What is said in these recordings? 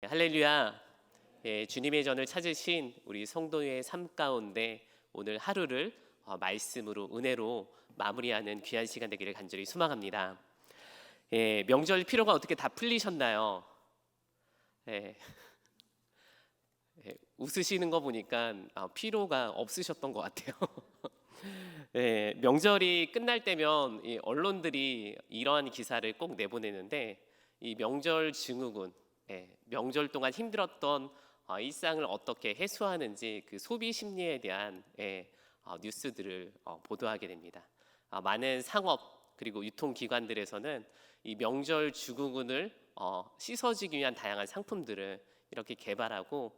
할렐루야. 주님의 전을 찾으신 우리 성도의 삶 가운데 오늘 하루를 말씀으로 은혜로 마무리하는 귀한 시간 되기를 간절히 소망합니다. 명절 피로가 어떻게 다 풀리셨나요? 웃으시는 거 보니까 피로가 없으셨던 것 같아요. 명절이 끝날 때면 이 언론들이 이러한 기사를 꼭 내보내는데, 이 명절 증후군, 명절 동안 힘들었던 일상을 어떻게 해소하는지 그 소비 심리에 대한 뉴스들을 보도하게 됩니다. 많은 상업 그리고 유통기관들에서는 이 명절 증후군을 씻어주기 위한 다양한 상품들을 이렇게 개발하고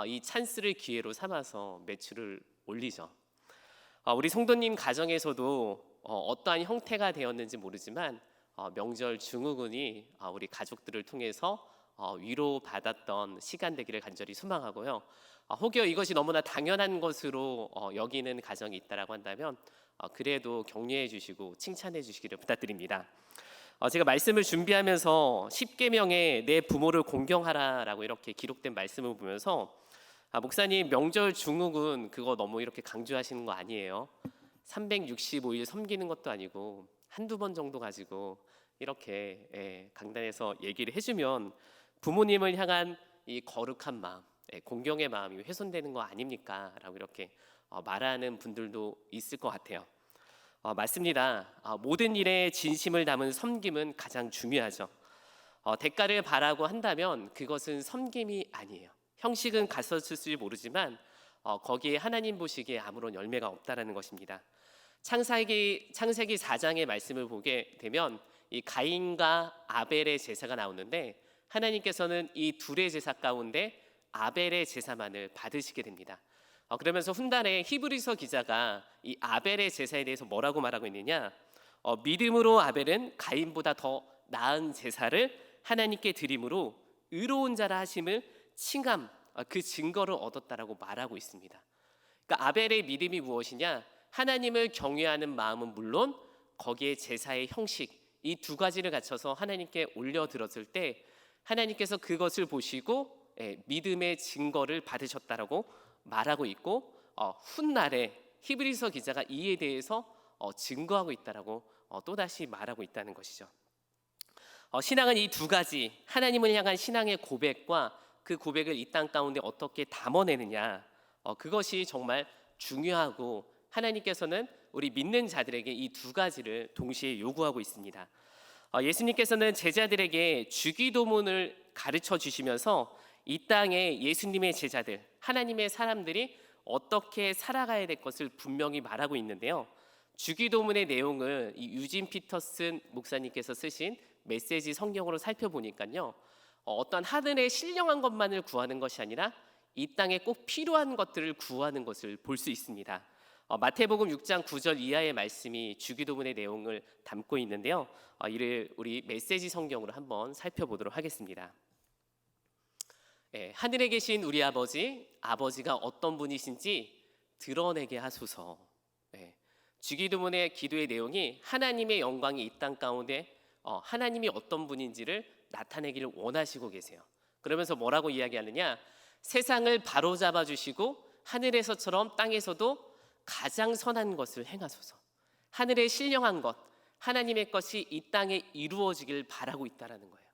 이 찬스를 기회로 삼아서 매출을 올리죠. 우리 성도님 가정에서도 어떠한 형태가 되었는지 모르지만 명절 증후군이 우리 가족들을 통해서 위로받았던 시간 되기를 간절히 소망하고요. 혹여 이것이 너무나 당연한 것으로 여기는 가정이 있다라고 한다면 그래도 격려해 주시고 칭찬해 주시기를 부탁드립니다. 제가 말씀을 준비하면서 10계명에 내 부모를 공경하라라고 이렇게 기록된 말씀을 보면서 목사님, 명절 증후군 그거 너무 이렇게 강조하시는 거 아니에요? 365일 섬기는 것도 아니고 한두 번 정도 가지고 이렇게 강단에서 얘기를 해주면 부모님을 향한 이 거룩한 마음, 공경의 마음이 훼손되는 거 아닙니까? 라고 이렇게 말하는 분들도 있을 것 같아요. 맞습니다. 모든 일에 진심을 담은 섬김은 가장 중요하죠. 대가를 바라고 한다면 그것은 섬김이 아니에요. 형식은 갖췄을지 모르지만 거기에 하나님 보시기에 아무런 열매가 없다라는 것입니다. 창세기 4장의 말씀을 보게 되면 이 가인과 아벨의 제사가 나오는데 하나님께서는 이 둘의 제사 가운데 아벨의 제사만을 받으시게 됩니다. 그러면서 훗날에 히브리서 기자가 이 아벨의 제사에 대해서 뭐라고 말하고 있느냐, 믿음으로 아벨은 가인보다 더 나은 제사를 하나님께 드림으로 의로운 자라 하심을 칭함, 그 증거를 얻었다라고 말하고 있습니다. 그러니까 아벨의 믿음이 무엇이냐, 하나님을 경외하는 마음은 물론 거기에 제사의 형식, 이 두 가지를 갖춰서 하나님께 올려드렸을 때 하나님께서 그것을 보시고 믿음의 증거를 받으셨다라고 말하고 있고, 훗날에 히브리서 기자가 이에 대해서 증거하고 있다라고 또다시 말하고 있다는 것이죠. 신앙은 이 두 가지, 하나님을 향한 신앙의 고백과 그 고백을 이 땅 가운데 어떻게 담아내느냐, 그것이 정말 중요하고 하나님께서는 우리 믿는 자들에게 이 두 가지를 동시에 요구하고 있습니다. 예수님께서는 제자들에게 주기도문을 가르쳐 주시면서 이 땅에 예수님의 제자들, 하나님의 사람들이 어떻게 살아가야 될 것을 분명히 말하고 있는데요. 주기도문의 내용을 이 유진 피터슨 목사님께서 쓰신 메시지 성경으로 살펴보니까요, 어떤 하늘에 신령한 것만을 구하는 것이 아니라 이 땅에 꼭 필요한 것들을 구하는 것을 볼 수 있습니다. 마태복음 6장 9절 이하의 말씀이 주기도문의 내용을 담고 있는데요. 이를 우리 메시지 성경으로 한번 살펴보도록 하겠습니다. 하늘에 계신 우리 아버지가 어떤 분이신지 드러내게 하소서. 주기도문의 기도의 내용이 하나님의 영광이 이 땅 가운데 하나님이 어떤 분인지를 나타내기를 원하시고 계세요. 그러면서 뭐라고 이야기하느냐, 세상을 바로잡아 주시고 하늘에서처럼 땅에서도 가장 선한 것을 행하소서. 하늘의 신령한 것, 하나님의 것이 이 땅에 이루어지길 바라고 있다라는 거예요.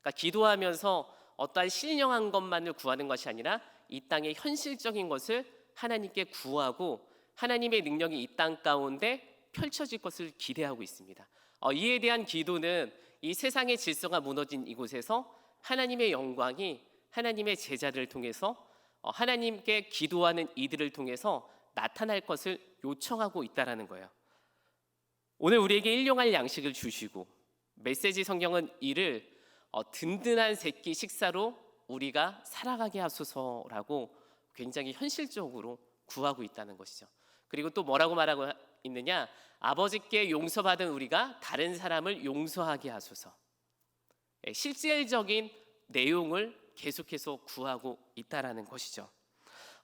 그러니까 기도하면서 어떠한 신령한 것만을 구하는 것이 아니라 이 땅의 현실적인 것을 하나님께 구하고 하나님의 능력이 이 땅 가운데 펼쳐질 것을 기대하고 있습니다. 이에 대한 기도는 이 세상의 질서가 무너진 이곳에서 하나님의 영광이 하나님의 제자들을 통해서 하나님께 기도하는 이들을 통해서 나타날 것을 요청하고 있다라는 거예요. 오늘 우리에게 일용할 양식을 주시고, 메시지 성경은 이를 든든한 새끼 식사로 우리가 살아가게 하소서라고 굉장히 현실적으로 구하고 있다는 것이죠. 그리고 또 뭐라고 말하고 있느냐, 아버지께 용서받은 우리가 다른 사람을 용서하게 하소서. 실질적인 내용을 계속해서 구하고 있다라는 것이죠.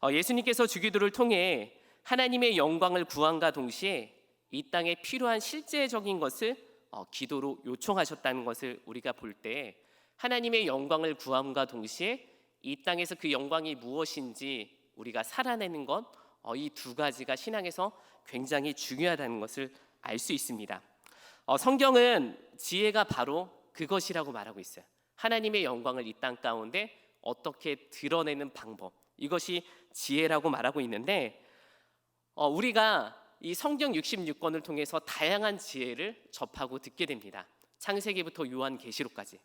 예수님께서 주기도를 통해 하나님의 영광을 구함과 동시에 이 땅에 필요한 실제적인 것을 기도로 요청하셨다는 것을 우리가 볼 때 하나님의 영광을 구함과 동시에 이 땅에서 그 영광이 무엇인지 우리가 살아내는 것, 이 두 가지가 신앙에서 굉장히 중요하다는 것을 알 수 있습니다. 성경은 지혜가 바로 그것이라고 말하고 있어요. 하나님의 영광을 이 땅 가운데 어떻게 드러내는 방법, 이것이 지혜라고 말하고 있는데, 우리가 이 성경 66권을 통해서 다양한 지혜를 접하고 듣게 됩니다. 창세기부터 요한계시록까지.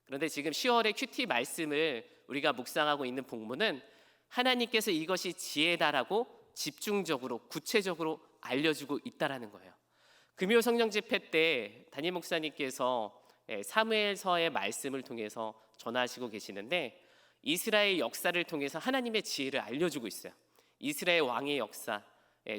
그런데 지금 10월의 큐티 말씀을 우리가 묵상하고 있는 본문은 하나님께서 이것이 지혜다라고 집중적으로 구체적으로 알려주고 있다라는 거예요. 금요 성령 집회 때 담임 목사님께서 사무엘서의 말씀을 통해서 전하시고 계시는데, 이스라엘 역사를 통해서 하나님의 지혜를 알려주고 있어요. 이스라엘 왕의 역사,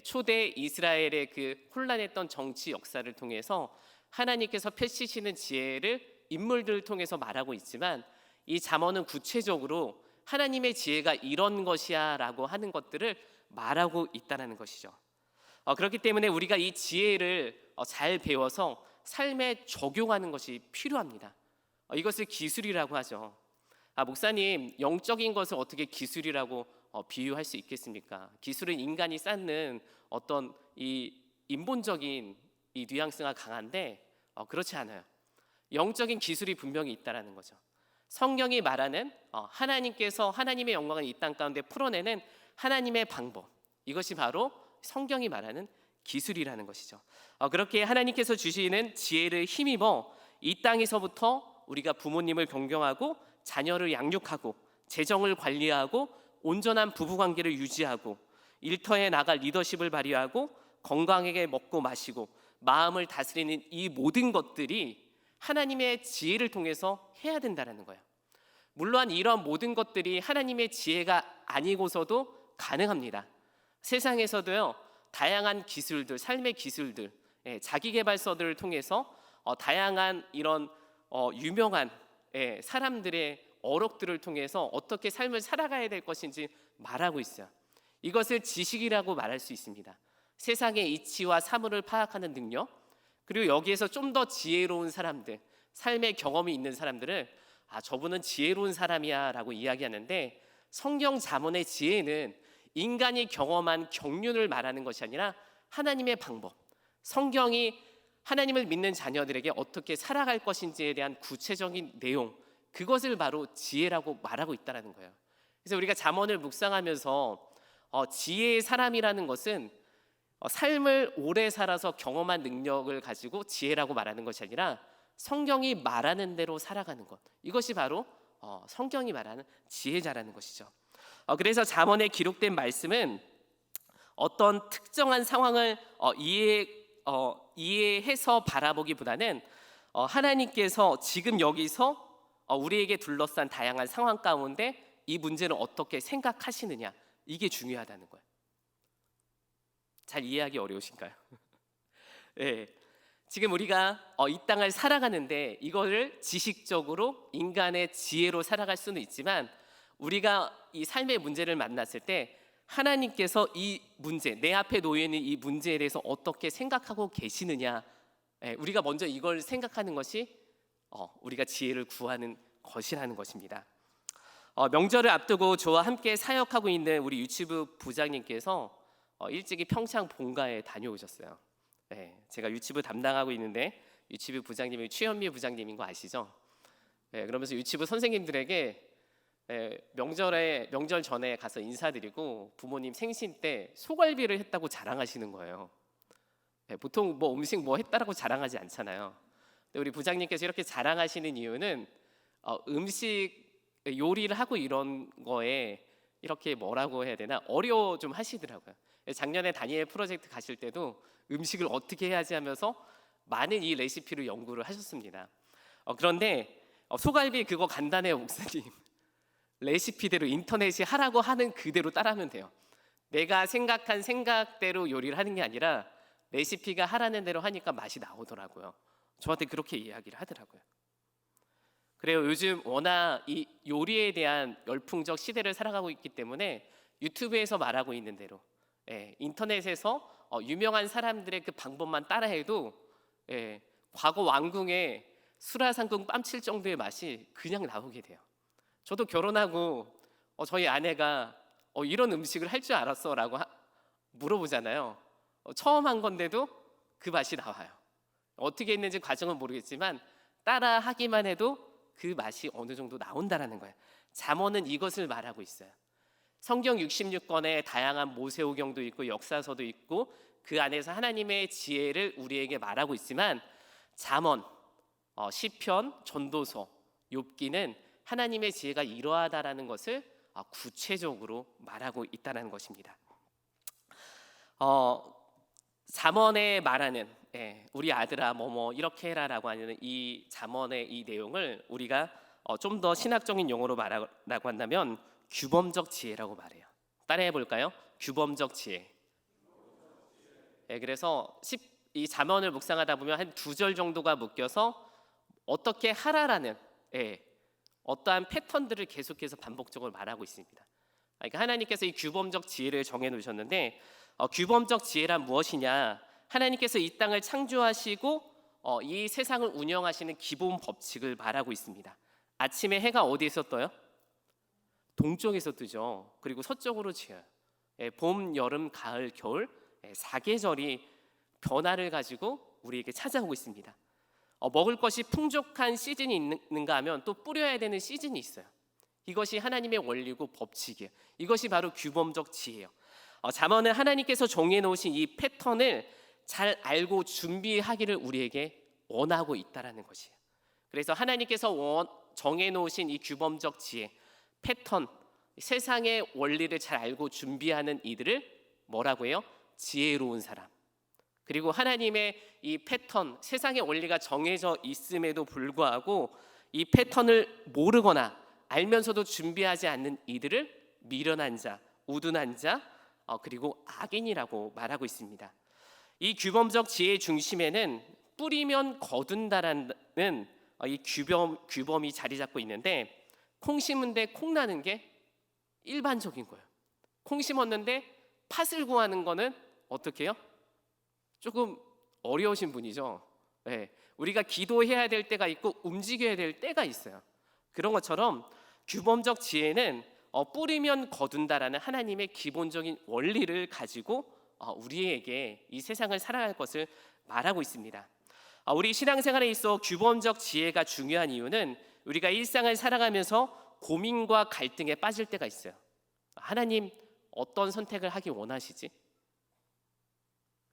초대 이스라엘의 그 혼란했던 정치 역사를 통해서 하나님께서 펼치시는 지혜를 인물들을 통해서 말하고 있지만, 이 잠언은 구체적으로 하나님의 지혜가 이런 것이야 라고 하는 것들을 말하고 있다는 것이죠. 그렇기 때문에 우리가 이 지혜를 잘 배워서 삶에 적용하는 것이 필요합니다. 이것을 기술이라고 하죠. 목사님, 영적인 것을 어떻게 기술이라고 비유할 수 있겠습니까? 기술은 인간이 쌓는 어떤 이 인본적인 이 뉘앙스가 강한데, 그렇지 않아요. 영적인 기술이 분명히 있다라는 거죠. 성경이 말하는 하나님께서 하나님의 영광을 이 땅 가운데 풀어내는 하나님의 방법, 이것이 바로 성경이 말하는 기술이라는 것이죠. 그렇게 하나님께서 주시는 지혜를 힘입어 이 땅에서부터 우리가 부모님을 존경하고 자녀를 양육하고 재정을 관리하고 온전한 부부관계를 유지하고 일터에 나갈 리더십을 발휘하고 건강하게 먹고 마시고 마음을 다스리는 이 모든 것들이 하나님의 지혜를 통해서 해야 된다는 거예요. 물론 이런 모든 것들이 하나님의 지혜가 아니고서도 가능합니다. 세상에서도요, 다양한 기술들, 삶의 기술들, 자기계발서들을 통해서 다양한 이런 유명한 사람들의 어록들을 통해서 어떻게 삶을 살아가야 될 것인지 말하고 있어요. 이것을 지식이라고 말할 수 있습니다. 세상의 이치와 사물을 파악하는 능력, 그리고 여기에서 좀 더 지혜로운 사람들, 삶의 경험이 있는 사람들을 저분은 지혜로운 사람이야 라고 이야기하는데, 성경 잠언의 지혜는 인간이 경험한 경륜을 말하는 것이 아니라 하나님의 방법, 성경이 하나님을 믿는 자녀들에게 어떻게 살아갈 것인지에 대한 구체적인 내용, 그것을 바로 지혜라고 말하고 있다는 거예요. 그래서 우리가 잠언을 묵상하면서 지혜의 사람이라는 것은 삶을 오래 살아서 경험한 능력을 가지고 지혜라고 말하는 것이 아니라 성경이 말하는 대로 살아가는 것, 이것이 바로 성경이 말하는 지혜자라는 것이죠. 그래서 잠언에 기록된 말씀은 어떤 특정한 상황을 이해해서 바라보기보다는 하나님께서 지금 여기서 우리에게 둘러싼 다양한 상황 가운데 이 문제를 어떻게 생각하시느냐, 이게 중요하다는 거예요. 잘 이해하기 어려우신가요? 네. 지금 우리가 이 땅을 살아가는데 이거를 지식적으로 인간의 지혜로 살아갈 수는 있지만, 우리가 이 삶의 문제를 만났을 때 하나님께서 이 문제, 내 앞에 놓여 있는 이 문제에 대해서 어떻게 생각하고 계시느냐, 우리가 먼저 이걸 생각하는 것이 우리가 지혜를 구하는 것이라는 것입니다. 명절을 앞두고 저와 함께 사역하고 있는 우리 유치부 부장님께서 일찍이 평창 본가에 다녀오셨어요. 제가 유치부 담당하고 있는데 유치부 부장님이 최현미 부장님인 거 아시죠? 그러면서 유치부 선생님들에게 명절 전에 가서 인사드리고 부모님 생신 때 소갈비를 했다고 자랑하시는 거예요. 보통 뭐 음식 뭐 했다라고 자랑하지 않잖아요. 근데 우리 부장님께서 이렇게 자랑하시는 이유는 음식 요리를 하고 이런 거에 이렇게 뭐라고 해야 되나 어려워 좀 하시더라고요. 작년에 다니엘 프로젝트 가실 때도 음식을 어떻게 해야지 하면서 많은 이 레시피를 연구를 하셨습니다. 그런데 소갈비 그거 간단해요, 목사님. 레시피대로 인터넷이 하라고 하는 그대로 따라하면 돼요. 내가 생각한 생각대로 요리를 하는 게 아니라 레시피가 하라는 대로 하니까 맛이 나오더라고요. 저한테 그렇게 이야기를 하더라고요. 그래요. 요즘 워낙 이 요리에 대한 열풍적 시대를 살아가고 있기 때문에 유튜브에서 말하고 있는 대로 인터넷에서 유명한 사람들의 그 방법만 따라해도 과거 왕궁의 수라상궁 뺨칠 정도의 맛이 그냥 나오게 돼요. 저도 결혼하고 저희 아내가 이런 음식을 할 줄 알았어라고 물어보잖아요. 처음 한 건데도 그 맛이 나와요. 어떻게 했는지 과정은 모르겠지만 따라 하기만 해도 그 맛이 어느 정도 나온다라는 거예요. 잠언은 이것을 말하고 있어요. 성경 66권에 다양한 모세오경도 있고 역사서도 있고 그 안에서 하나님의 지혜를 우리에게 말하고 있지만 잠언, 시편, 전도서, 욥기는 하나님의 지혜가 이러하다라는 것을 구체적으로 말하고 있다는 것입니다. 잠언에 말하는 우리 아들아 뭐뭐 이렇게 해라라고 하는 이 잠언의 이 내용을 우리가 좀 더 신학적인 용어로 말하라고 한다면 규범적 지혜라고 말해요. 따라해 볼까요? 규범적 지혜. 그래서 이 잠언을 묵상하다 보면 한 2절 정도가 묶여서 어떻게 하라라는 어떠한 패턴들을 계속해서 반복적으로 말하고 있습니다. 그러니까 하나님께서 이 규범적 지혜를 정해 놓으셨는데 규범적 지혜란 무엇이냐? 하나님께서 이 땅을 창조하시고 이 세상을 운영하시는 기본 법칙을 말하고 있습니다. 아침에 해가 어디에서 떠요? 동쪽에서 뜨죠. 그리고 서쪽으로 지어요. 봄, 여름, 가을, 겨울 4계절이 변화를 가지고 우리에게 찾아오고 있습니다. 먹을 것이 풍족한 시즌이 있는가 하면 또 뿌려야 되는 시즌이 있어요. 이것이 하나님의 원리고 법칙이에요. 이것이 바로 규범적 지혜예요. 잠언은 하나님께서 정해 놓으신 이 패턴을 잘 알고 준비하기를 우리에게 원하고 있다라는 것이에요. 그래서 하나님께서 정해 놓으신 이 규범적 지혜, 패턴, 세상의 원리를 잘 알고 준비하는 이들을 뭐라고 해요? 지혜로운 사람. 그리고 하나님의 이 패턴, 세상의 원리가 정해져 있음에도 불구하고 이 패턴을 모르거나 알면서도 준비하지 않는 이들을 미련한 자, 우둔한 자, 그리고 악인이라고 말하고 있습니다. 이 규범적 지혜의 중심에는 뿌리면 거둔다라는 이 규범이 자리 잡고 있는데 콩 심은데 콩 나는 게 일반적인 거예요. 콩 심었는데 팥을 구하는 거는 어떻게 해요? 조금 어려우신 분이죠. 우리가 기도해야 될 때가 있고 움직여야 될 때가 있어요. 그런 것처럼 규범적 지혜는 뿌리면 거둔다라는 하나님의 기본적인 원리를 가지고 우리에게 이 세상을 살아갈 것을 말하고 있습니다. 우리 신앙생활에 있어 규범적 지혜가 중요한 이유는 우리가 일상을 살아가면서 고민과 갈등에 빠질 때가 있어요. 하나님 어떤 선택을 하기 원하시지?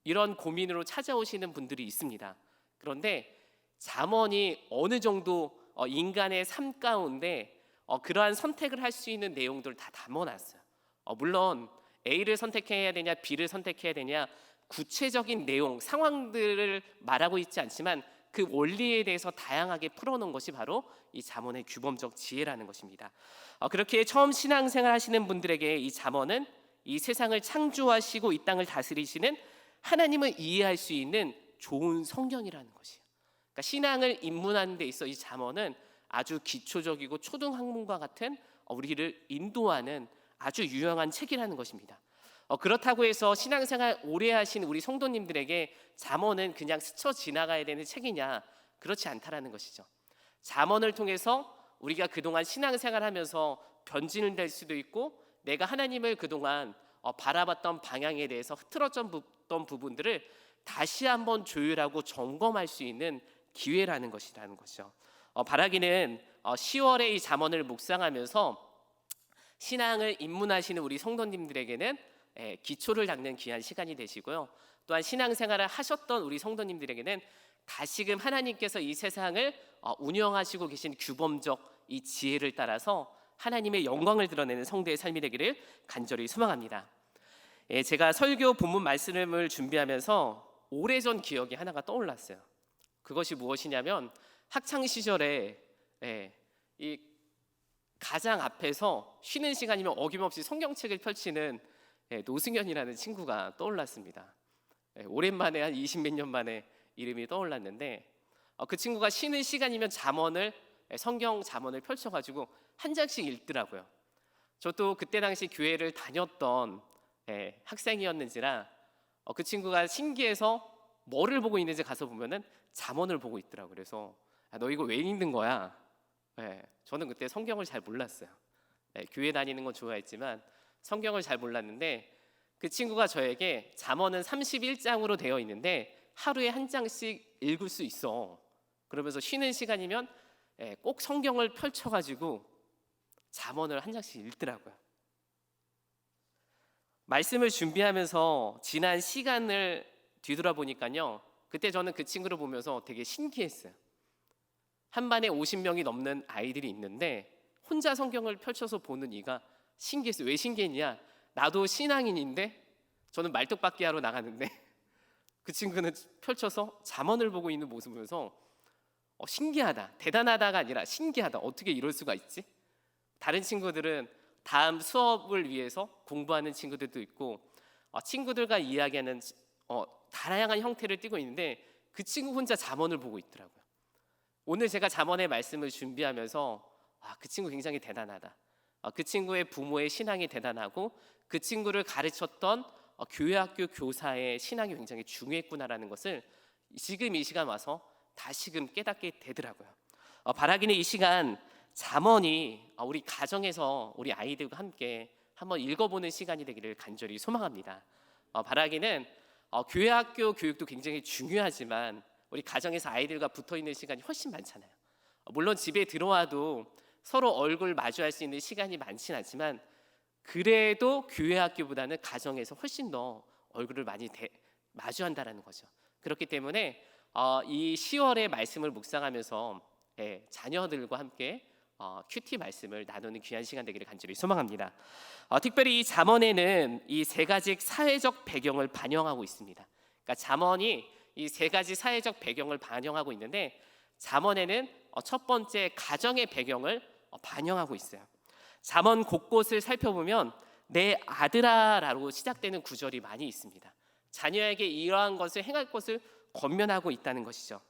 이런 고민으로 찾아오시는 분들이 있습니다. 그런데 잠언이 어느 정도 인간의 삶 가운데 그러한 선택을 할 수 있는 내용들을 다 담아놨어요. 물론 A를 선택해야 되냐 B를 선택해야 되냐 구체적인 내용, 상황들을 말하고 있지 않지만 그 원리에 대해서 다양하게 풀어놓은 것이 바로 이 잠언의 규범적 지혜라는 것입니다. 그렇게 처음 신앙생활 하시는 분들에게 이 잠언은 이 세상을 창조하시고 이 땅을 다스리시는 하나님을 이해할 수 있는 좋은 성경이라는 것이에요. 그러니까 신앙을 입문하는 데 있어 이 잠언은 아주 기초적이고 초등학문과 같은 우리를 인도하는 아주 유용한 책이라는 것입니다. 그렇다고 해서 신앙생활 오래 하신 우리 성도님들에게 잠언은 그냥 스쳐 지나가야 되는 책이냐? 그렇지 않다라는 것이죠. 잠언을 통해서 우리가 그동안 신앙생활하면서 변진을 될 수도 있고 내가 하나님을 그동안 바라봤던 방향에 대해서 흐트러졌던 부분들을 다시 한번 조율하고 점검할 수 있는 기회라는 것이라는 것이죠. 바라기는 10월에 이 잠언을 묵상하면서 신앙을 입문하시는 우리 성도님들에게는 기초를 닦는 귀한 시간이 되시고요. 또한 신앙생활을 하셨던 우리 성도님들에게는 다시금 하나님께서 이 세상을 운영하시고 계신 규범적 이 지혜를 따라서 하나님의 영광을 드러내는 성도의 삶이 되기를 간절히 소망합니다. 제가 설교 본문 말씀을 준비하면서 오래전 기억이 하나가 떠올랐어요. 그것이 무엇이냐면 학창 시절에 이 가장 앞에서 쉬는 시간이면 어김없이 성경책을 펼치는 노승현이라는 친구가 떠올랐습니다. 오랜만에 한 20몇 년 만에 이름이 떠올랐는데 그 친구가 쉬는 시간이면 성경 잠언을 펼쳐가지고 한 장씩 읽더라고요. 저도 그때 당시 교회를 다녔던 학생이었는지라 그 친구가 신기해서 뭐를 보고 있는지 가서 보면은 잠언을 보고 있더라고요. 그래서 너 이거 왜 읽는 거야? 저는 그때 성경을 잘 몰랐어요. 교회 다니는 건 좋아했지만 성경을 잘 몰랐는데 그 친구가 저에게 잠언은 31장으로 되어 있는데 하루에 한 장씩 읽을 수 있어. 그러면서 쉬는 시간이면 꼭 성경을 펼쳐가지고 잠언을 한 장씩 읽더라고요. 말씀을 준비하면서 지난 시간을 뒤돌아보니까요, 그때 저는 그 친구를 보면서 되게 신기했어요. 한 반에 50명이 넘는 아이들이 있는데 혼자 성경을 펼쳐서 보는 이가 신기했어요. 왜 신기했냐? 나도 신앙인인데 저는 말뚝박기 하러 나가는데 그 친구는 펼쳐서 잠언을 보고 있는 모습을 보면서 신기하다, 대단하다가 아니라 신기하다. 어떻게 이럴 수가 있지? 다른 친구들은 다음 수업을 위해서 공부하는 친구들도 있고 친구들과 이야기하는 다양한 형태를 띠고 있는데 그 친구 혼자 잠언을 보고 있더라고요. 오늘 제가 잠언의 말씀을 준비하면서 그 친구 굉장히 대단하다. 그 친구의 부모의 신앙이 대단하고 그 친구를 가르쳤던 교회 학교 교사의 신앙이 굉장히 중요했구나라는 것을 지금 이 시간 와서 다시금 깨닫게 되더라고요. 바라기는 이 시간 잠언이 우리 가정에서 우리 아이들과 함께 한번 읽어보는 시간이 되기를 간절히 소망합니다. 바라기는 교회 학교 교육도 굉장히 중요하지만 우리 가정에서 아이들과 붙어있는 시간이 훨씬 많잖아요. 물론 집에 들어와도 서로 얼굴 마주할 수 있는 시간이 많진 않지만 그래도 교회 학교보다는 가정에서 훨씬 더 얼굴을 많이 마주한다는 거죠. 그렇기 때문에 이 10월의 말씀을 묵상하면서 자녀들과 함께 큐티 말씀을 나누는 귀한 시간 되기를 간절히 소망합니다. 특별히 이 잠언에는 이 세 가지 사회적 배경을 반영하고 있습니다. 그러니까 잠언이 이 세 가지 사회적 배경을 반영하고 있는데 잠언에는 첫 번째 가정의 배경을 반영하고 있어요. 잠언 곳곳을 살펴보면 내 아들아라고 시작되는 구절이 많이 있습니다. 자녀에게 이러한 것을 행할 것을 권면하고 있다는 것이죠.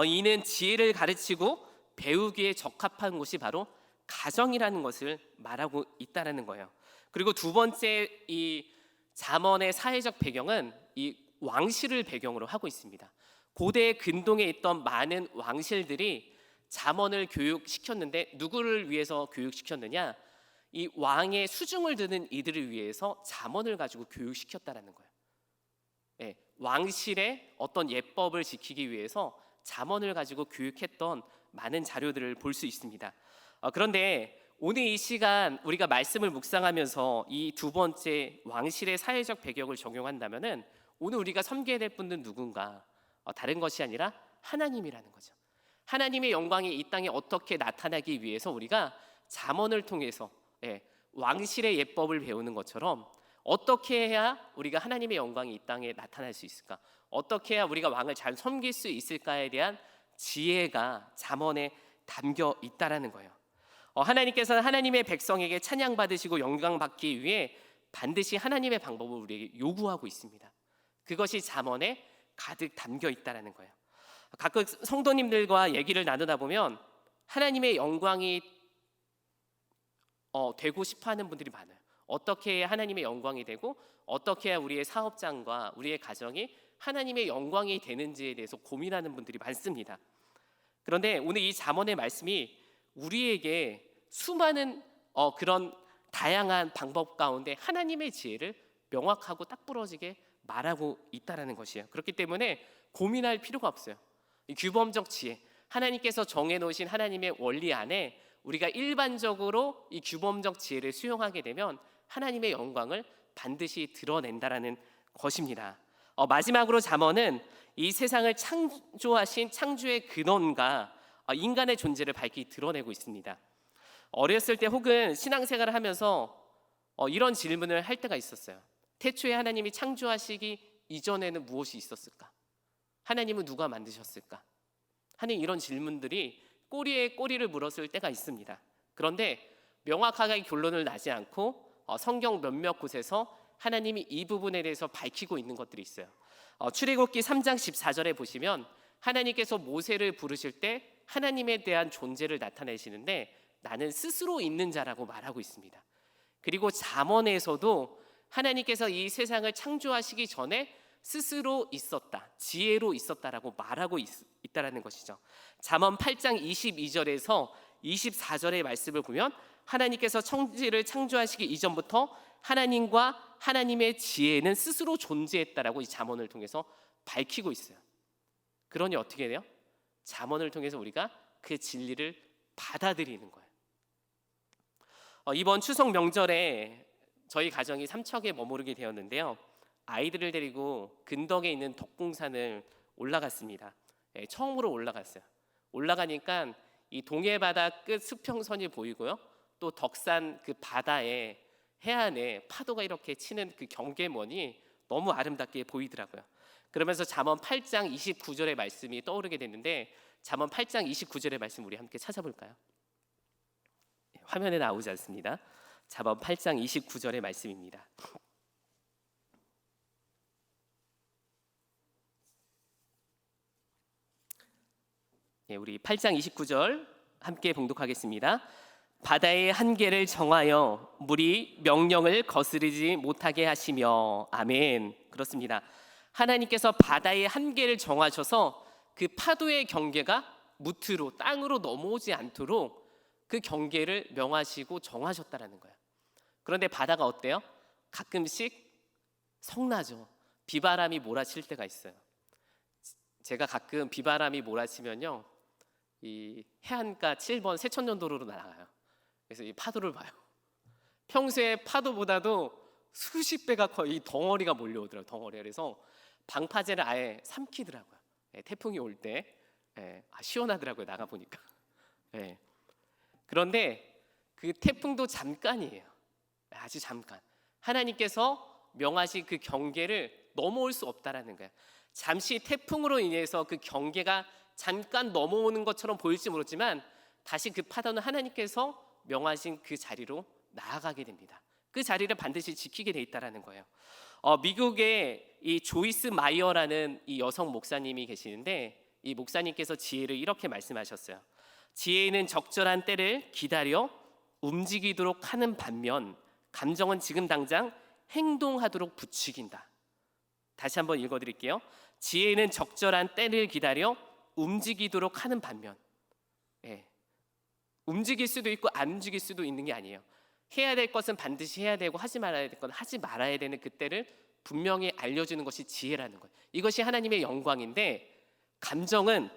이는 지혜를 가르치고 배우기에 적합한 곳이 바로 가정이라는 것을 말하고 있다는 거예요. 그리고 두 번째 이 잠언의 사회적 배경은 이 왕실을 배경으로 하고 있습니다. 고대 근동에 있던 많은 왕실들이 잠언을 교육시켰는데 누구를 위해서 교육시켰느냐? 이 왕의 수중을 드는 이들을 위해서 잠언을 가지고 교육시켰다라는 거예요. 왕실의 어떤 예법을 지키기 위해서 잠언을 가지고 교육했던 많은 자료들을 볼 수 있습니다. 그런데 오늘 이 시간 우리가 말씀을 묵상하면서 이 두 번째 왕실의 사회적 배경을 적용한다면은 오늘 우리가 섬겨야 될 분은 누군가? 다른 것이 아니라 하나님이라는 거죠. 하나님의 영광이 이 땅에 어떻게 나타나기 위해서 우리가 잠언을 통해서 왕실의 예법을 배우는 것처럼 어떻게 해야 우리가 하나님의 영광이 이 땅에 나타날 수 있을까? 어떻게 해야 우리가 왕을 잘 섬길 수 있을까에 대한 지혜가 잠언에 담겨 있다라는 거예요. 하나님께서는 하나님의 백성에게 찬양받으시고 영광받기 위해 반드시 하나님의 방법을 우리에게 요구하고 있습니다. 그것이 잠언에 가득 담겨 있다라는 거예요. 가끔 성도님들과 얘기를 나누다 보면 하나님의 영광이 되고 싶어하는 분들이 많아요. 어떻게 해야 하나님의 영광이 되고 어떻게 해야 우리의 사업장과 우리의 가정이 하나님의 영광이 되는지에 대해서 고민하는 분들이 많습니다. 그런데 오늘 이 잠언의 말씀이 우리에게 수많은 그런 다양한 방법 가운데 하나님의 지혜를 명확하고 딱 부러지게 말하고 있다라는 것이에요. 그렇기 때문에 고민할 필요가 없어요. 이 규범적 지혜, 하나님께서 정해놓으신 하나님의 원리 안에 우리가 일반적으로 이 규범적 지혜를 수용하게 되면 하나님의 영광을 반드시 드러낸다라는 것입니다. 마지막으로 잠언은 이 세상을 창조하신 창조의 근원과 인간의 존재를 밝히 드러내고 있습니다. 어렸을 때 혹은 신앙생활을 하면서 이런 질문을 할 때가 있었어요. 태초에 하나님이 창조하시기 이전에는 무엇이 있었을까? 하나님은 누가 만드셨을까? 하는 이런 질문들이 꼬리에 꼬리를 물었을 때가 있습니다. 그런데 명확하게 결론을 나지 않고 성경 몇몇 곳에서 하나님이 이 부분에 대해서 밝히고 있는 것들이 있어요. 출애굽기 3장 14절에 보시면 하나님께서 모세를 부르실 때 하나님에 대한 존재를 나타내시는데 나는 스스로 있는 자라고 말하고 있습니다. 그리고 잠언에서도 하나님께서 이 세상을 창조하시기 전에 스스로 있었다, 지혜로 있었다라고 말하고 있다라는 것이죠. 잠언 8장 22절에서 24절의 말씀을 보면 하나님께서 천지를 창조하시기 이전부터 하나님과 하나님의 지혜는 스스로 존재했다라고 이 잠언을 통해서 밝히고 있어요. 그러니 어떻게 돼요? 잠언을 통해서 우리가 그 진리를 받아들이는 거예요. 이번 추석 명절에 저희 가정이 삼척에 머무르게 되었는데요. 아이들을 데리고 근덕에 있는 덕궁산을 올라갔습니다. 처음으로 올라갔어요. 올라가니까 이 동해 바다 끝 수평선이 보이고요. 또 덕산 그 바다에 해안에 파도가 이렇게 치는 그 경계선이 너무 아름답게 보이더라고요. 그러면서 잠언 8장 29절의 말씀이 떠오르게 됐는데, 잠언 8장 29절의 말씀 우리 함께 찾아볼까요? 화면에 나오지 않습니다. 잠언 8장 29절의 말씀입니다. 우리 8장 29절 함께 봉독하겠습니다. 바다의 한계를 정하여 물이 명령을 거스르지 못하게 하시며. 아멘. 그렇습니다. 하나님께서 바다의 한계를 정하셔서 그 파도의 경계가 무트로 땅으로 넘어오지 않도록 그 경계를 명하시고 정하셨다라는 거예요. 그런데 바다가 어때요? 가끔씩 성나죠. 비바람이 몰아칠 때가 있어요. 제가 가끔 비바람이 몰아치면요, 이 해안가 7번 세천년도로로 날아가요. 그래서 이 파도를 봐요. 평소에 파도보다도 수십 배가 커 이 덩어리가 몰려오더라고요. 덩어리. 그래서 방파제를 아예 삼키더라고요. 태풍이 올 때 시원하더라고요. 나가 보니까. 그런데 그 태풍도 잠깐이에요. 아주 잠깐. 하나님께서 명하신 그 경계를 넘어올 수 없다라는 거예요. 잠시 태풍으로 인해서 그 경계가 잠깐 넘어오는 것처럼 보일지 모르지만 다시 그 파도는 하나님께서 명하신 그 자리로 나아가게 됩니다. 그 자리를 반드시 지키게 돼 있다라는 거예요. 미국의 이 조이스 마이어라는 이 여성 목사님이 계시는데, 이 목사님께서 지혜를 이렇게 말씀하셨어요. 지혜는 적절한 때를 기다려 움직이도록 하는 반면 감정은 지금 당장 행동하도록 부추긴다. 다시 한번 읽어드릴게요. 지혜는 적절한 때를 기다려 움직이도록 하는 반면, 움직일 수도 있고 안 움직일 수도 있는 게 아니에요. 해야 될 것은 반드시 해야 되고 하지 말아야 될 건 하지 말아야 되는 그때를 분명히 알려주는 것이 지혜라는 거예요. 이것이 하나님의 영광인데, 감정은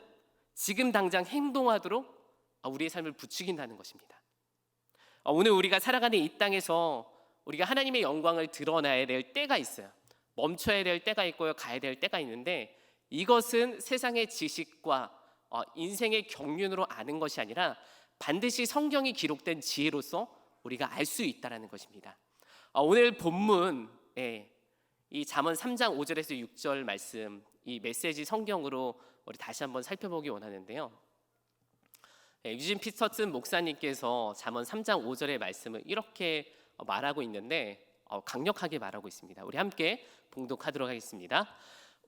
지금 당장 행동하도록 우리의 삶을 부추긴다는 것입니다. 오늘 우리가 살아가는 이 땅에서 우리가 하나님의 영광을 드러나야 될 때가 있어요. 멈춰야 될 때가 있고요, 가야 될 때가 있는데, 이것은 세상의 지식과 인생의 경륜으로 아는 것이 아니라 반드시 성경이 기록된 지혜로서 우리가 알 수 있다라는 것입니다. 오늘 본문 이 잠언 3장 5절에서 6절 말씀, 이 메시지 성경으로 우리 다시 한번 살펴보기 원하는데요. 유진 피터슨 목사님께서 잠언 3장 5절의 말씀을 이렇게 말하고 있는데, 강력하게 말하고 있습니다. 우리 함께 봉독하도록 하겠습니다.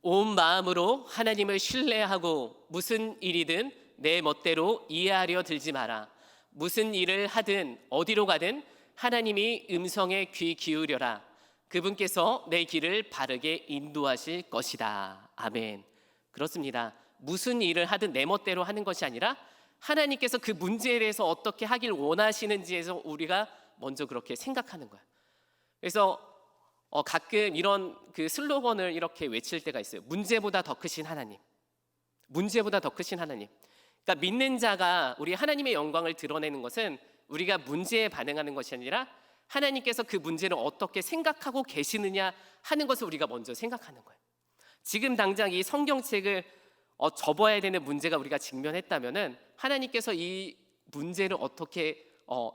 온 마음으로 하나님을 신뢰하고 무슨 일이든 내 멋대로 이해하려 들지 마라. 무슨 일을 하든 어디로 가든 하나님이 음성에 귀 기울여라. 그분께서 내 길을 바르게 인도하실 것이다. 아멘. 그렇습니다. 무슨 일을 하든 내 멋대로 하는 것이 아니라 하나님께서 그 문제에 대해서 어떻게 하길 원하시는지에서 우리가 먼저 그렇게 생각하는 거야. 그래서 가끔 이런 그 슬로건을 이렇게 외칠 때가 있어요. 문제보다 더 크신 하나님. 문제보다 더 크신 하나님. 그러니까 믿는 자가 우리 하나님의 영광을 드러내는 것은 우리가 문제에 반응하는 것이 아니라 하나님께서 그 문제를 어떻게 생각하고 계시느냐 하는 것을 우리가 먼저 생각하는 거예요. 지금 당장 이 성경책을 접어야 되는 문제가 우리가 직면했다면은 하나님께서 이 문제를 어떻게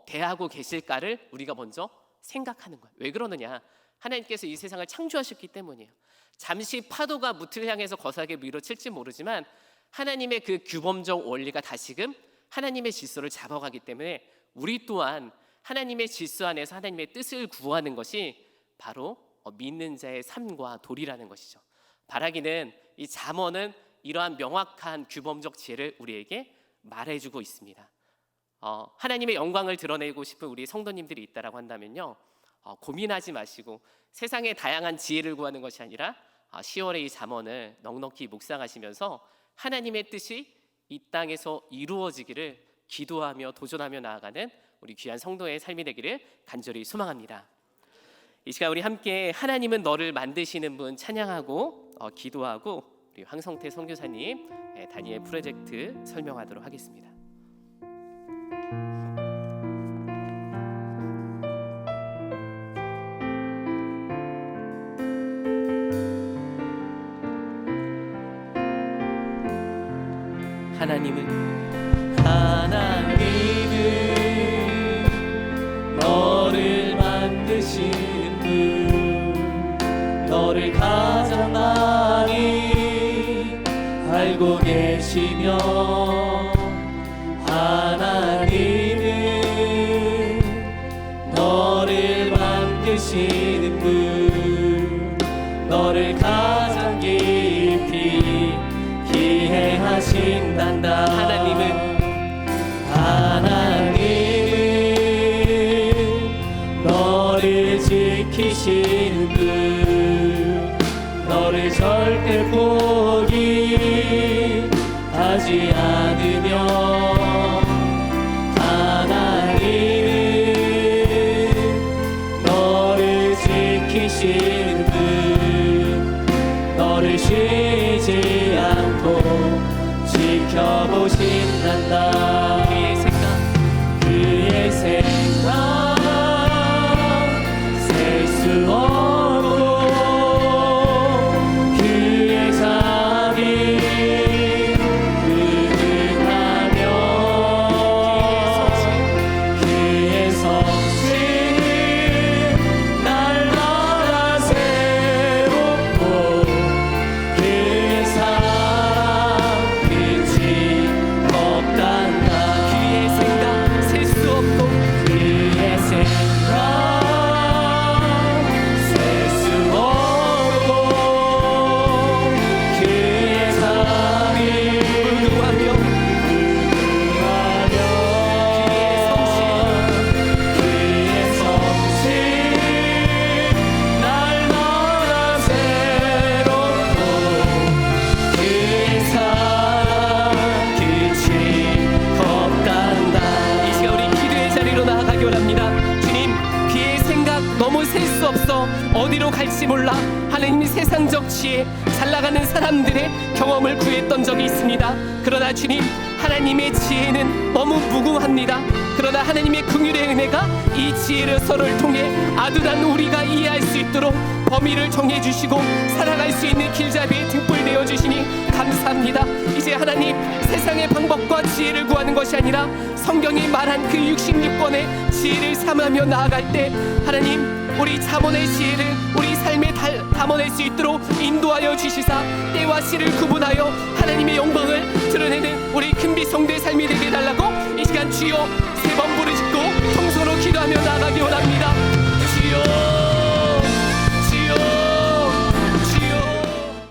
대하고 계실까를 우리가 먼저 생각하는 거예요. 왜 그러느냐? 하나님께서 이 세상을 창조하셨기 때문이에요. 잠시 파도가 무트를 향해서 거세게 밀어칠지 모르지만 하나님의 그 규범적 원리가 다시금 하나님의 질서를 잡아가기 때문에 우리 또한 하나님의 질서 안에서 하나님의 뜻을 구하는 것이 바로 믿는 자의 삶과 도리라는 것이죠. 바라기는 이 잠언은 이러한 명확한 규범적 지혜를 우리에게 말해주고 있습니다. 하나님의 영광을 드러내고 싶은 우리 성도님들이 있다라고 한다면요, 고민하지 마시고 세상의 다양한 지혜를 구하는 것이 아니라 10월의 이 잠언을 넉넉히 묵상하시면서 하나님의 뜻이 이 땅에서 이루어지기를 기도하며 도전하며 나아가는 우리 귀한 성도의 삶이 되기를 간절히 소망합니다. 이 시간 우리 함께 하나님은 너를 만드시는 분 찬양하고 기도하고 우리 황성태 선교사님 다니엘 프로젝트 설명하도록 하겠습니다. 하나님은 너를 만드시는 분, 너를 가장 많이 알고 계시며, 하나님은 너를 만드시는 분, 너를 가장 깊이 이해하신단다. 하나님은 너를 지키시는 분, 너를 절대 포기하지 않으며, 하나님은 너를 지키시는 분, 너를 쉬지 않고 지켜보신단다. 그의 생각 셀 수 없고, 그의 자비 그릇하며, 그의 성실 날마다 새롭고, 그의 사랑 끝이 없단다. 그의 생각 셀 수 없고, 그의 생각 셀 수 없고, 그의 자비 무궁하며, 그의 성실 날마다 새롭고, 그의 사랑 끝이 없단다. 이 시간 우리 기도의 자리로 나아가기 원합니다. 주님, 그의 생각 너무 셀 수 없어 어디로 갈지 몰라 하나님이 세상적 지혜 잘 나가는 사람들의 경험을 구했던 적이 있습니다. 그러나 주님, 하나님의 지혜는 너무 무궁합니다. 그러나 하나님의 긍휼의 은혜가 이 지혜를 서로를 통해 아둔한 우리가 이해할 수 있도록 범위를 정해주시고 살아갈 수 있는 길잡이의 등불 되어주시니 감사합니다. 이제 하나님, 세상의 방법과 지혜를 구하는 것이 아니라 성경이 말한 그 66권의 지혜를 삼으며 나아갈 때 하나님, 우리 자본의 지혜를 우리 삶에 담아낼 수 있도록 인도하여 주시사 때와 시를 구분하여 하나님의 영광을 드러내는 우리 큰비성도의 삶이 되게 해달라고 이 시간 주여 3번 부르짖고 통성으로 기도하며 나아가기 원합니다. 주여